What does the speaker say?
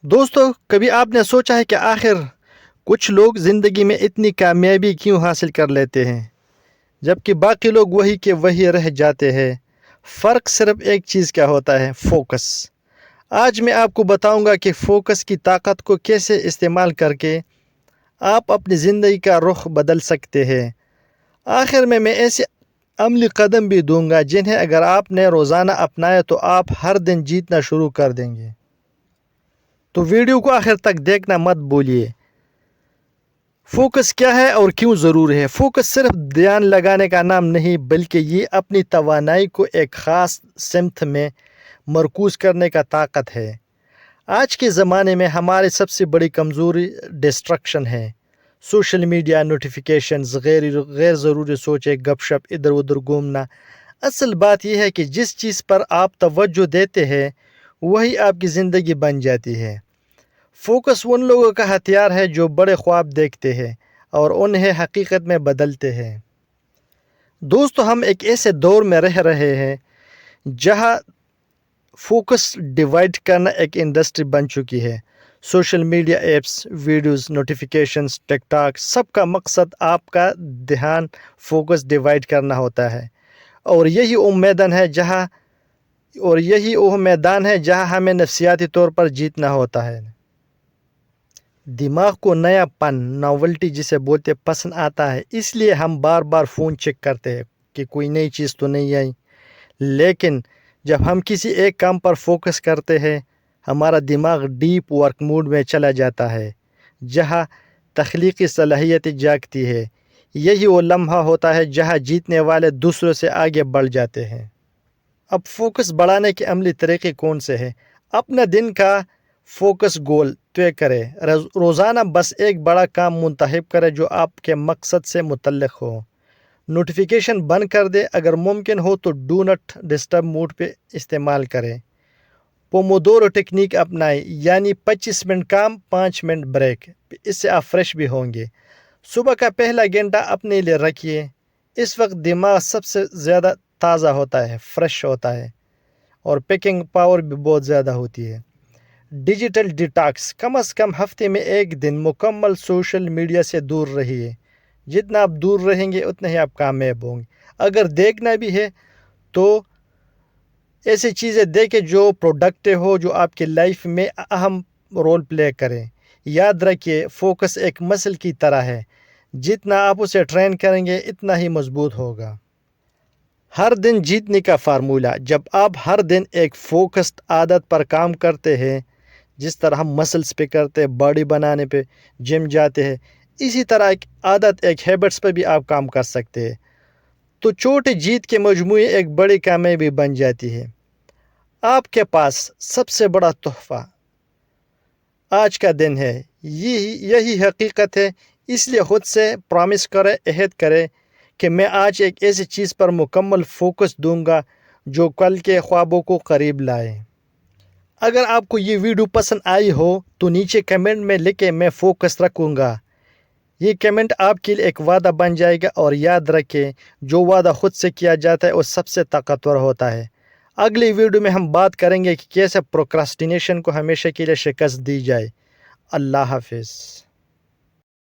دوستو، کبھی آپ نے سوچا ہے کہ آخر کچھ لوگ زندگی میں اتنی کامیابی کیوں حاصل کر لیتے ہیں جبکہ باقی لوگ وہی کے وہی رہ جاتے ہیں؟ فرق صرف ایک چیز کا ہوتا ہے: فوکس۔ آج میں آپ کو بتاؤں گا کہ فوکس کی طاقت کو کیسے استعمال کر کے آپ اپنی زندگی کا رخ بدل سکتے ہیں۔ آخر میں ایسے عملی قدم بھی دوں گا جنہیں اگر آپ نے روزانہ اپنایا تو آپ ہر دن جیتنا شروع کر دیں گے۔ تو ویڈیو کو آخر تک دیکھنا مت بھولیے۔ فوکس کیا ہے اور کیوں ضروری ہے؟ فوکس صرف دھیان لگانے کا نام نہیں، بلکہ یہ اپنی توانائی کو ایک خاص سمت میں مرکوز کرنے کا طاقت ہے۔ آج کے زمانے میں ہماری سب سے بڑی کمزوری ڈسٹریکشن ہے۔ سوشل میڈیا، نوٹیفیکیشنز، غیر ضروری سوچیں، گپ شپ، ادھر ادھر گھومنا۔ اصل بات یہ ہے کہ جس چیز پر آپ توجہ دیتے ہیں وہی آپ کی زندگی بن جاتی ہے۔ فوکس ان لوگوں کا ہتھیار ہے جو بڑے خواب دیکھتے ہیں اور انہیں حقیقت میں بدلتے ہیں۔ دوستو، ہم ایک ایسے دور میں رہ رہے ہیں جہاں فوکس ڈیوائڈ کرنا ایک انڈسٹری بن چکی ہے۔ Social media apps, videos, notifications, TikTok, سب کا مقصد آپ کا دھیان فوکس ڈیوائڈ کرنا ہوتا ہے۔ اور یہی وہ میدان ہے جہاں ہمیں نفسیاتی طور پر جیتنا ہوتا ہے۔ دماغ کو نیا پن، نوولٹی جسے بولتے، پسند آتا ہے، اس لیے ہم بار بار فون چیک کرتے ہیں کہ کوئی نئی چیز تو نہیں آئی۔ لیکن جب ہم کسی ایک کام پر فوکس کرتے ہیں ہمارا دماغ ڈیپ ورک موڈ میں چلا جاتا ہے جہاں تخلیقی صلاحیتیں جاگتی ہے۔ یہی وہ لمحہ ہوتا ہے جہاں جیتنے والے دوسروں سے آگے بڑھ جاتے ہیں۔ اب فوکس بڑھانے کے عملی طریقے کون سے ہیں؟ اپنا دن کا فوکس گول طے کریں۔ روزانہ بس ایک بڑا کام منتخب کریں جو آپ کے مقصد سے متعلق ہو۔ نوٹیفیکیشن بند کر دیں، اگر ممکن ہو تو ڈو ناٹ ڈسٹرب موڈ پہ استعمال کریں۔ پومودورو ٹیکنیک اپنائیں، یعنی 25 منٹ کام، 5 منٹ بریک۔ اس سے آپ فریش بھی ہوں گے۔ صبح کا پہلا گھنٹہ اپنے لیے رکھیے، اس وقت دماغ سب سے زیادہ تازہ ہوتا ہے، فریش ہوتا ہے، اور پیکنگ پاور بھی بہت زیادہ ہوتی ہے۔ ڈیجیٹل ڈیٹاکس، کم از کم ہفتے میں ایک دن مکمل سوشل میڈیا سے دور رہیے۔ جتنا آپ دور رہیں گے اتنا ہی آپ کامیاب ہوں گے۔ اگر دیکھنا بھی ہے تو ایسی چیزیں دیکھیں جو پروڈکٹیو ہو، جو آپ کی لائف میں اہم رول پلے کریں۔ یاد رکھیے، فوکس ایک مسل کی طرح ہے، جتنا آپ اسے ٹرین کریں گے اتنا ہی مضبوط ہوگا۔ ہر دن جیتنے کا فارمولہ، جب آپ ہر دن ایک فوکسڈ عادت پر کام کرتے ہیں، جس طرح ہم مسلز پہ کرتے ہیں، باڈی بنانے پہ، جم جاتے ہیں، اسی طرح ایک عادت، ایک ہیبٹس پہ بھی آپ کام کر سکتے ہیں، تو چھوٹی جیت کے مجموعے ایک بڑی کامیابی بن جاتی ہے۔ آپ کے پاس سب سے بڑا تحفہ آج کا دن ہے، یہی حقیقت ہے۔ اس لیے خود سے پرامس کرے، عہد کرے کہ میں آج ایک ایسی چیز پر مکمل فوکس دوں گا جو کل کے خوابوں کو قریب لائے۔ اگر آپ کو یہ ویڈیو پسند آئی ہو تو نیچے کمنٹ میں لکھیں میں فوکس رکھوں گا۔ یہ کمنٹ آپ کے لیے ایک وعدہ بن جائے گا، اور یاد رکھیں جو وعدہ خود سے کیا جاتا ہے وہ سب سے طاقتور ہوتا ہے۔ اگلی ویڈیو میں ہم بات کریں گے کہ کیسے پروکراسٹینیشن کو ہمیشہ کے لیے شکست دی جائے۔ اللہ حافظ۔